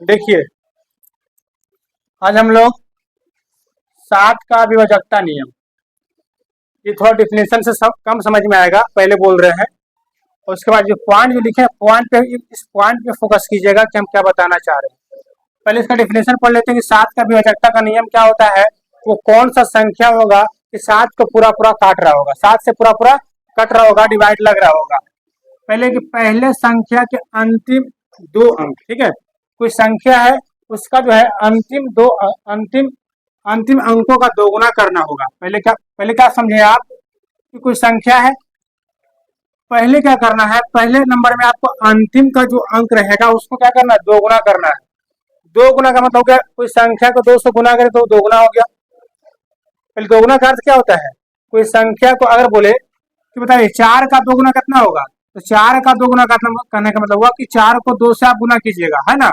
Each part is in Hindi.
देखिए, आज हम लोग 7 का विभाजकता नियम, ये थोड़ा डिफिनेशन से सब कम समझ में आएगा, पहले बोल रहे हैं। और उसके बाद जो पॉइंट जो लिखे हैं पॉइंट पे, इस पॉइंट पे फोकस कीजिएगा कि हम क्या बताना चाह रहे हैं। पहले इसका डिफिनेशन पढ़ लेते हैं कि 7 का विभाजकता का नियम क्या होता है। वो कौन सा संख्या होगा कि 7 को पूरा पूरा काट रहा होगा, 7 से पूरा पूरा कट रहा होगा, डिवाइड लग रहा होगा। पहले संख्या के अंतिम 2 अंक, ठीक है। कोई संख्या है, उसका जो है अंतिम अंकों का दोगुना करना होगा। पहले क्या समझे आप कि कोई संख्या है, पहले क्या करना है, पहले नंबर में आपको अंतिम का जो अंक रहेगा उसको क्या करना है, दोगुना करना है। दो गुना का मतलब क्या, कोई संख्या को 2 से गुना करे तो दोगुना हो गया। पहले दोगुना का अर्थ क्या होता है, कोई संख्या को अगर बोले कि बताइए 4 का दोगुना कितना होगा, तो 4 का दोगुना करने का मतलब हुआ कि 4 को 2 से आप गुना कीजिएगा, है ना।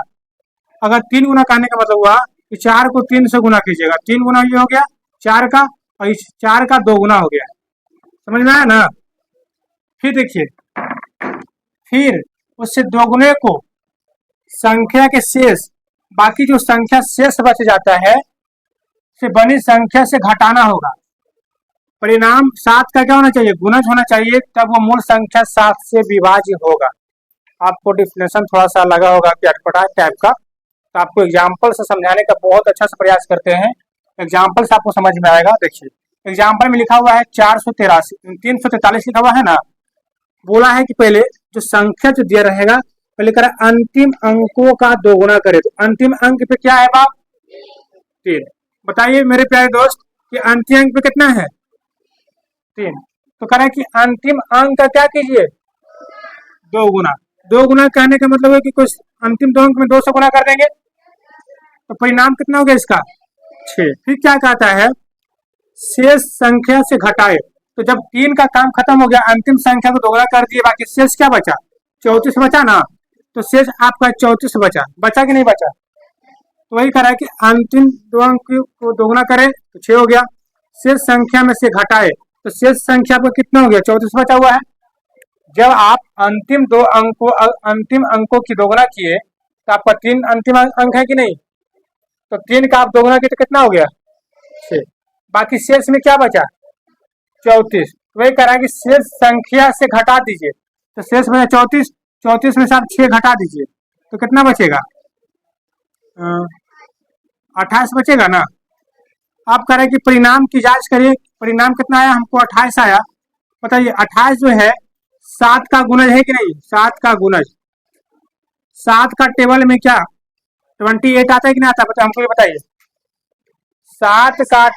अगर 3 गुना करने का मतलब हुआ कि 4 को 3 से गुना कीजिएगा, 3 गुना ये हो गया 4 का, और इस 4 का 2 गुना हो गया। समझ में आया ना। फिर देखिए, फिर उससे दोगुने को संख्या के शेष, बाकी जो संख्या शेष बच जाता है से बनी संख्या से घटाना होगा। परिणाम 7 का क्या होना चाहिए, गुणज होना चाहिए, तब वो मूल संख्या 7 से विभाज्य होगा। आपको डिफिनेशन थोड़ा सा लगा होगा कि अटपटा टाइप का, तो आपको एग्जाम्पल से समझाने का बहुत अच्छा से प्रयास करते हैं। एग्जाम्पल से आपको समझ में आएगा। देखिए, एग्जाम्पल में लिखा हुआ है 343 लिखा हुआ है ना। बोला है कि पहले जो संख्या जो दिया रहेगा, पहले करें अंतिम अंकों का दोगुना करे। तो अंतिम अंक पे क्या है बाप, 3। बताइए मेरे प्यारे दोस्त कि अंतिम अंक पे कितना है, 3। तो करें कि अंतिम अंक का क्या कीजिए, 2 गुना। 2 गुना कहने का मतलब है कि कुछ अंतिम 2 अंक में 2 से गुना कर देंगे, तो परिणाम कितना हो गया इसका, 6। फिर क्या कहता है, शेष संख्या से घटाए। तो जब 3 का काम खत्म हो गया, अंतिम संख्या को दोगुना कर दिए, बाकी शेष क्या बचा, 34 बचा ना। तो शेष आपका 34 बचा कि नहीं बचा। तो वही करा है कि अंतिम 2 अंक को दोगुना करें तो 6 हो गया, शेष संख्या में से घटाए तो शेष संख्या पर कितना हो गया, 34 बचा हुआ है। जब आप अंतिम अंकों की दोगुना किए तो आपका 3 अंतिम अंक है कि नहीं, तो 3 का आप दोगुना किए तो कितना हो गया, 6। बाकी शेष में क्या बचा, 34। वही करा कि शेष संख्या से घटा दीजिए, तो शेष बचा 34। 34 में से आप 6 घटा दीजिए तो कितना बचेगा, 28 बचेगा ना। आप करें कि परिणाम की जांच करिए, परिणाम कितना आया, हमको 28 आया। बताइए 28 जो है 7 का गुणज है कि नहीं, 7 का गुणज। 7 का टेबल में क्या 28 आता है कि नहीं आता, बताइए हमको ये बताइए। 7 का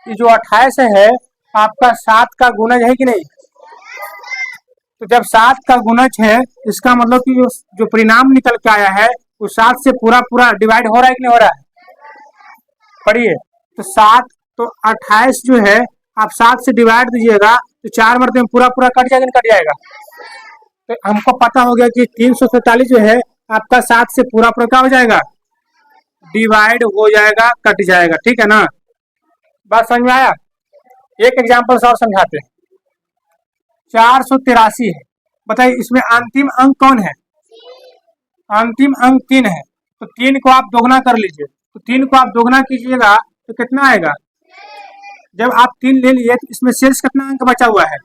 जो 28 है आपका 7 का गुणज है कि नहीं। तो जब 7 का गुणज है, इसका मतलब कि जो परिणाम निकल के आया है वो 7 से पूरा पूरा डिवाइड हो रहा है कि नहीं हो रहा है। पढ़िए, तो 28 जो है आप 7 से डिवाइड दीजिएगा तो 4 मरते में पूरा पूरा कट जाएगा, नहीं कट जाएगा। तो हमको पता हो गया कि 347 जो है आपका 7 से पूरा पूरा क्या हो जाएगा, डिवाइड हो जाएगा, कट जाएगा। ठीक है ना, बात समझ में आया। एक एग्जाम्पल से और समझाते हैं। 483 है, बताइए इसमें अंतिम अंक कौन है, अंतिम अंक 3 है। तो 3 को आप दोगुना कर लीजिए, तो 3 को आप दोगुना कीजिएगा तो कितना आएगा। जब आप 3 ले लिए तो इसमें शेष कितना अंक बचा हुआ है,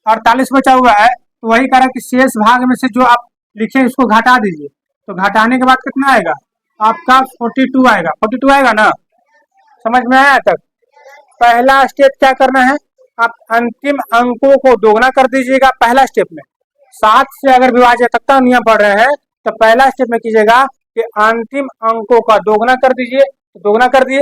48 बचा हुआ है। तो वही करा कि शेष भाग में से जो आप लिखे इसको घटा दीजिए, तो घटाने के बाद कितना आएगा आपका 42 आएगा। 42 आएगा ना, समझ में आया तक। पहला स्टेप क्या करना है, आप अंतिम अंकों को दोगुना कर दीजिएगा। पहला स्टेप में 7 से अगर विभाज्यता नियम पढ़ रहे हैं तो पहला स्टेप में कीजिएगा कि अंतिम अंकों का दोगुना कर दीजिए, तो दोगुना कर दिए।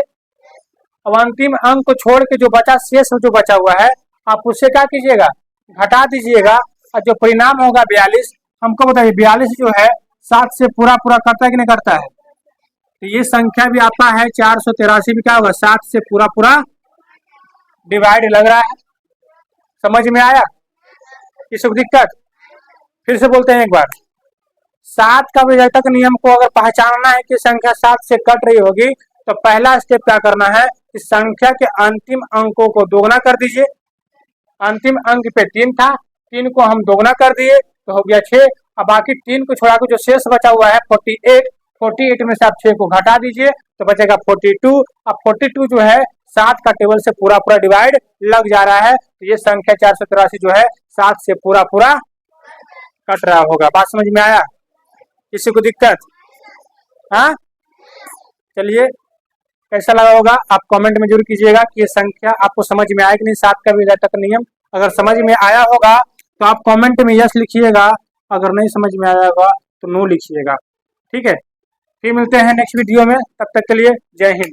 अब अंतिम अंक को छोड़ के जो बचा, शेष जो बचा हुआ है, आप उससे क्या कीजिएगा, घटा दीजिएगा। और जो परिणाम होगा 42, हमको बताइए 42 जो है 7 से पूरा पूरा करता है कि नहीं करता है। तो ये संख्या भी आपका है 483 भी क्या होगा, 7 से पूरा पूरा डिवाइड लग रहा है। समझ में आया, ये सब दिक्कत। फिर से बोलते हैं एक बार, 7 का विभाजक नियम को अगर पहचानना है कि संख्या 7 से कट रही होगी, तो पहला स्टेप क्या करना है कि संख्या के अंतिम अंकों को दोगुना कर दीजिए। अंतिम अंक पे 3 था, 3 को हम दोगुना कर दिए तो हो गया 6, अब बाकी 3 को छोड़ा के जो शेष बचा हुआ है 48, 48 में से आप 6 को घटा दीजिए तो बचेगा 42। अब 42 जो है 7 का टेबल से पूरा पूरा डिवाइड लग जा रहा है, तो ये संख्या 483 जो है 7 से पूरा पूरा कट रहा होगा। बात समझ में आया? किसी को दिक्कत? हाँ, चलिए, कैसा लगा होगा आप कमेंट में जरूर कीजिएगा कि ये संख्या आपको समझ में आया कि नहीं, 7 का विघटक नियम। अगर समझ में आया होगा तो आप कमेंट में यस लिखिएगा, अगर नहीं समझ में आया होगा तो नो लिखिएगा। ठीक है, फिर मिलते हैं नेक्स्ट वीडियो में, तब तक के लिए जय हिंद।